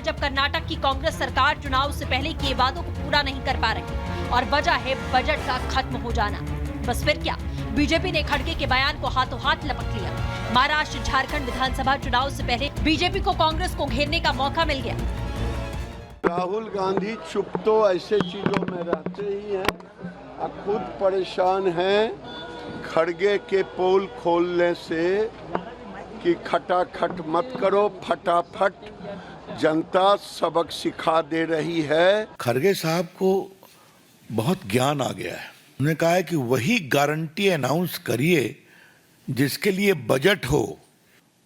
जब कर्नाटक की कांग्रेस सरकार चुनाव से पहले किए वादों को पूरा नहीं कर पा रही और वजह है बजट का खत्म हो जाना। बस फिर क्या, बीजेपी ने खड़गे के बयान को हाथों हाथ लपक लिया। महाराष्ट्र झारखंड विधानसभा चुनाव से पहले बीजेपी को कांग्रेस को घेरने का मौका मिल गया। राहुल गांधी चुप तो ऐसे चीजों में रहते ही हैं, खुद परेशान हैं खड़गे के पोल खोलने से कि खटाखट मत करो, फटाफट जनता सबक सिखा दे रही है। खड़गे साहब को बहुत ज्ञान आ गया है। उन्होंने कहा है कि वही गारंटी अनाउंस करिए जिसके लिए बजट हो।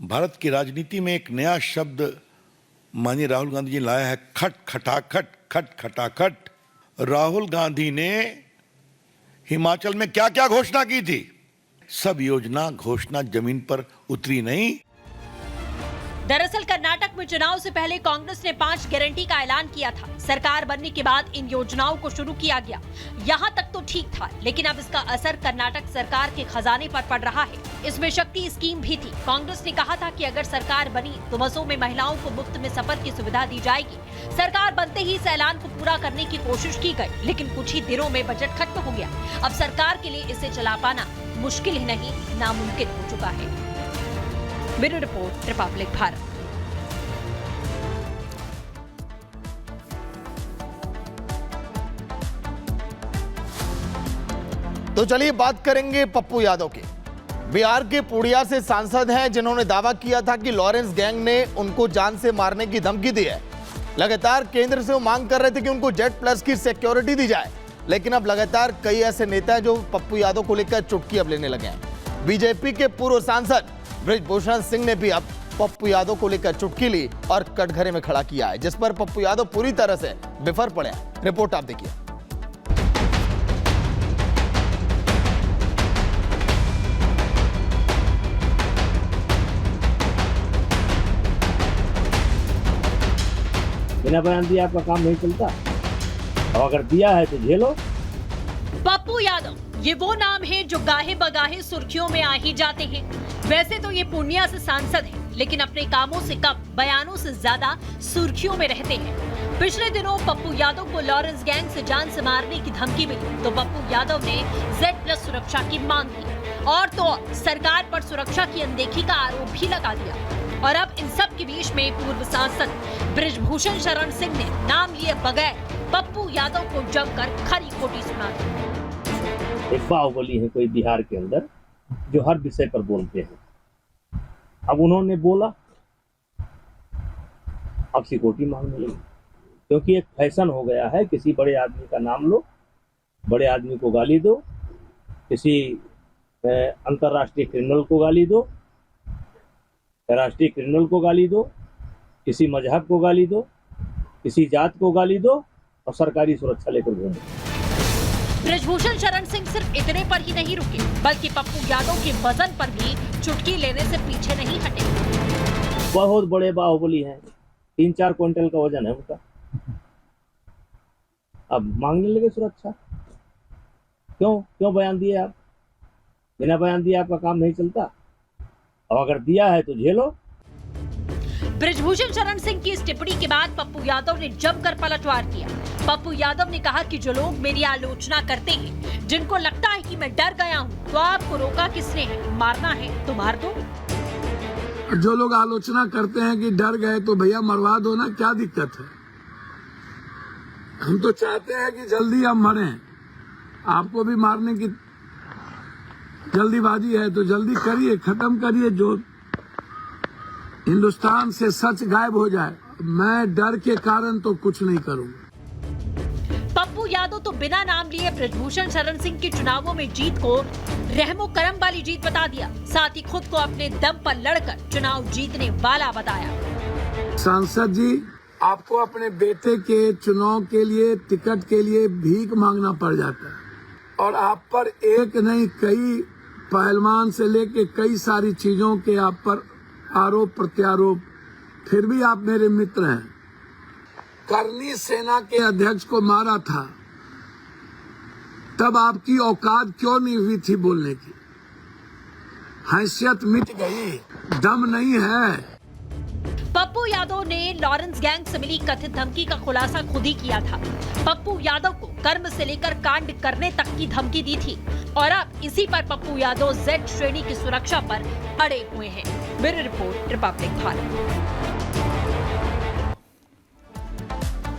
भारत की राजनीति में एक नया शब्द माननीय राहुल गांधी जी लाया है, खट खटाखट, खट खटाखट। राहुल गांधी ने हिमाचल में क्या क्या घोषणा की थी, सब योजना घोषणा जमीन पर उतरी नहीं। दरअसल कर्नाटक में चुनाव से पहले कांग्रेस ने 5 गारंटी का ऐलान किया था। सरकार बनने के बाद इन योजनाओं को शुरू किया गया। यहाँ तक तो ठीक था, लेकिन अब इसका असर कर्नाटक सरकार के खजाने पर पड़ रहा है। इसमें शक्ति स्कीम भी थी। कांग्रेस ने कहा था कि अगर सरकार बनी तो बसों में महिलाओं को मुफ्त में सफर की सुविधा दी जाएगी। सरकार बनते ही इस ऐलान को पूरा करने की कोशिश की गई, लेकिन कुछ ही दिनों में बजट खत्म हो गया। अब सरकार के लिए इसे चला पाना मुश्किल ही नहीं, नामुमकिन हो चुका है। Bureau report, Republic Bharat. तो चलिए बात करेंगे पप्पू यादव की। बिहार के पूर्णिया से सांसद हैं जिन्होंने दावा किया था कि लॉरेंस गैंग ने उनको जान से मारने की धमकी दी है। लगातार केंद्र से वो मांग कर रहे थे कि उनको जेड प्लस की सिक्योरिटी दी जाए, लेकिन अब लगातार कई ऐसे नेता हैं जो पप्पू यादव को लेकर चुटकी अब लेने लगे हैं। बीजेपी के पूर्व सांसद बृजभूषण सिंह ने भी अब पप्पू यादव को लेकर चुटकी ली और कटघरे में खड़ा किया है, जिस पर पप्पू यादव पूरी तरह से बिफर पड़े हैं। रिपोर्ट आप देखिए। बिना बयान दिए आपका काम नहीं चलता, और अगर दिया है तो झेलो। पप्पू यादव ये वो नाम है जो गाहे बगाहे सुर्खियों में आ ही जाते हैं। वैसे तो ये पूर्णिया से सांसद हैं, लेकिन अपने कामों से कम, बयानों से ज्यादा सुर्खियों में रहते हैं। पिछले दिनों पप्पू यादव को लॉरेंस गैंग से जान से मारने की धमकी मिली तो पप्पू यादव ने Z+ सुरक्षा की मांग की और तो सरकार पर सुरक्षा की अनदेखी का आरोप भी लगा दिया। और अब इन सब के बीच में पूर्व सांसद बृजभूषण शरण सिंह ने नाम लिए बगैर पप्पू यादव को जमकर खरी खोटी सुना दी। एक बाहुबली है कोई बिहार के अंदर जो हर विषय पर बोलते हैं। अब उन्होंने बोला, अब सिक्योरिटी मांगने लगी, क्योंकि एक फैशन हो गया है किसी बड़े आदमी का नाम लो, बड़े आदमी को गाली दो, किसी अंतर्राष्ट्रीय क्रिमिनल को गाली दो, राष्ट्रीय क्रिमिनल को गाली दो, किसी मजहब को गाली दो, किसी जात को गाली दो और सरकारी सुरक्षा लेकर घूमो। बृजभूषण शरण सिंह सिर्फ इतने पर ही नहीं रुके, बल्कि पप्पू यादव के वजन पर भी चुटकी लेने से पीछे नहीं हटे। बहुत बड़े बाहुबली हैं, 3-4 क्विंटल का वजन है उनका। अब मांगने लगे सुरक्षा। क्यों बयान दिए आप? बिना बयान दिए आपका काम नहीं चलता, और अगर दिया है तो झेलो। बृजभूषण शरण सिंह की इस टिप्पणी के बाद पप्पू यादव ने जमकर पलटवार किया। पप्पू यादव ने कहा कि जो लोग मेरी आलोचना करते हैं, जिनको लगता है कि मैं डर गया हूं, तो आपको रोका किसने है? मारना है तो मार दो। जो लोग आलोचना करते हैं कि डर गए तो भैया मरवा दो ना, क्या दिक्कत है? हम तो चाहते हैं कि जल्दी हम मरें। आपको भी मारने की जल्दीबाजी है तो जल्दी करिए, खत्म करिए, जो हिंदुस्तान से सच गायब हो जाए। मैं डर के कारण तो कुछ नहीं करूंगा। पप्पू यादव तो बिना नाम लिए बृजभूषण शरण सिंह के चुनावों में जीत को रहमो करम वाली जीत बता दिया। साथ ही खुद को अपने दम पर लड़कर चुनाव जीतने वाला बताया। सांसद जी, आपको अपने बेटे के चुनाव के लिए, टिकट के लिए भीख मांगना पड़ जाता है, और आप पर एक नहीं कई पहलवान से लेके कई सारी चीजों के आप पर आरोप प्रत्यारोप, फिर भी आप मेरे मित्र हैं। करनी सेना के अध्यक्ष को मारा था, तब आपकी औकात क्यों नहीं हुई थी बोलने की? हैसियत मिट गई, दम नहीं है। पप्पू यादव ने लॉरेंस गैंग से मिली कथित धमकी का खुलासा खुद ही किया था। पप्पू यादव को कर्म से लेकर कांड करने तक की धमकी दी थी और अब इसी पर पप्पू यादव जेड श्रेणी की सुरक्षा पर अड़े हुए हैं। Bureau report, Republic Bharat.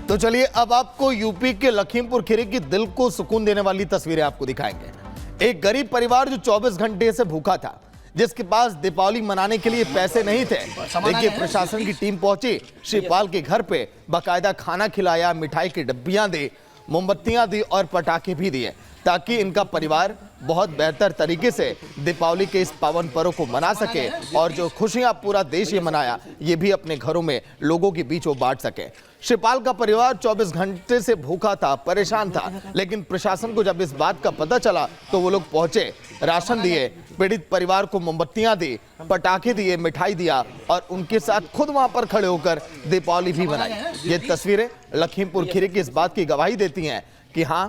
तो चलिए अब आपको यूपी के लखीमपुर खीरी की दिल को सुकून देने वाली तस्वीरें आपको दिखाएंगे। एक गरीब परिवार जो 24 घंटे से भूखा था, जिसके पास दीपावली मनाने के लिए पैसे नहीं थे। देखिए प्रशासन की टीम पहुंची, शिवपाल के घर पे बाकायदा खाना खिलाया, मिठाई की डब्बियां दी, मोमबत्तियां दी और पटाखे भी दिए, ताकि इनका परिवार बहुत बेहतर तरीके से दीपावली के इस पावन पर्व को मना सके और जो खुशियां पूरा देश ये मनाया, ये भी अपने घरों में लोगों के बीच वो बांट सके। शिवपाल का परिवार 24 घंटे से भूखा था, परेशान था, लेकिन प्रशासन को जब इस बात का पता चला तो वो लोग पहुंचे, राशन दिए, पीड़ित परिवार को मोमबत्तियां दी, पटाखे दिए, मिठाई दिया और उनके साथ खुद वहां पर खड़े होकर दीपावली भी मनाई। ये तस्वीरें लखीमपुर खीरी की इस बात की गवाही देती हैं कि हाँ,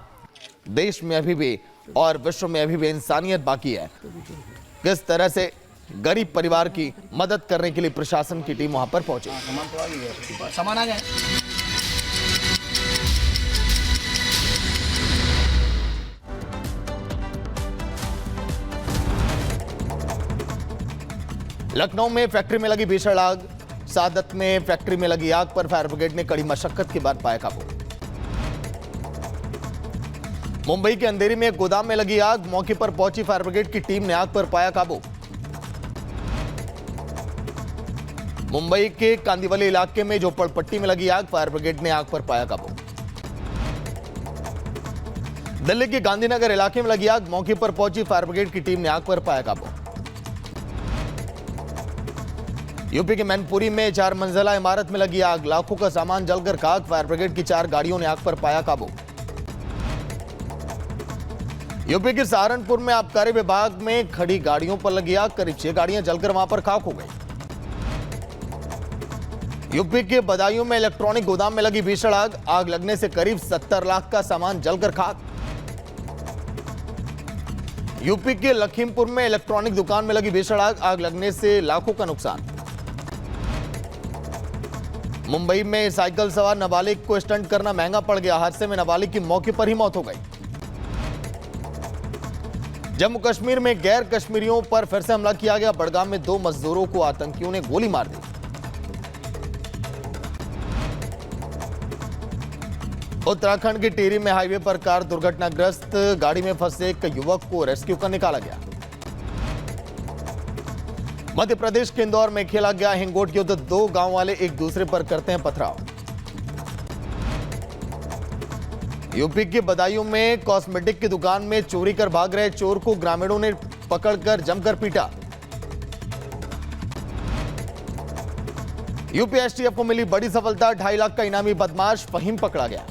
देश में अभी भी और विश्व में अभी भी इंसानियत बाकी है। किस तरह से गरीब परिवार की मदद करने के लिए प्रशासन की टीम वहां पर पहुंची। सामान आ गया। लखनऊ में फैक्ट्री में लगी भीषण आग। सादत में फैक्ट्री में लगी आग पर फायर ब्रिगेड ने कड़ी मशक्कत के बाद पाया काबू। मुंबई के अंधेरी में एक गोदाम में लगी आग, मौके पर पहुंची फायर ब्रिगेड की टीम ने आग पर पाया काबू। मुंबई के कांदीवली इलाके में झोपड़पट्टी में लगी आग, फायर ब्रिगेड ने आग पर पाया काबू। दिल्ली के गांधीनगर इलाके में लगी आग, मौके पर पहुंची फायर ब्रिगेड की टीम ने आग पर पाया काबू। यूपी के मैनपुरी में 4 मंजिला इमारत में लगी आग, लाखों का सामान जलकर खाक, फायर ब्रिगेड की 4 गाड़ियों ने आग पर पाया काबू। यूपी के सहारनपुर में आबकारी विभाग में खड़ी गाड़ियों पर लगी आग, करीब 6 गाड़ियां जलकर वहां पर खाक हो गई। यूपी के बदायूं में इलेक्ट्रॉनिक गोदाम में लगी भीषण आग, आग लगने से करीब 70 लाख का सामान जलकर खाक। यूपी के लखीमपुर में इलेक्ट्रॉनिक दुकान में लगी भीषण आग, आग लगने से लाखों का नुकसान। मुंबई में साइकिल सवार नाबालिग को स्टंट करना महंगा पड़ गया, हादसे में नाबालिग की मौके पर ही मौत हो गई। जम्मू कश्मीर में गैर कश्मीरियों पर फिर से हमला किया गया, बड़गाम में 2 मजदूरों को आतंकियों ने गोली मार दी। उत्तराखंड के टिहरी में हाईवे पर कार दुर्घटनाग्रस्त, गाड़ी में फंसे एक युवक को रेस्क्यू कर निकाला गया। मध्य प्रदेश के इंदौर में खेला गया हिंगोट युद्ध, 2 गांव वाले एक दूसरे पर करते हैं पथराव। यूपी के बदायूं में कॉस्मेटिक की दुकान में चोरी कर भाग रहे चोर को ग्रामीणों ने पकड़कर जमकर पीटा। यूपी एसटीएफ को मिली बड़ी सफलता, 2.5 लाख का इनामी बदमाश फहीम पकड़ा गया।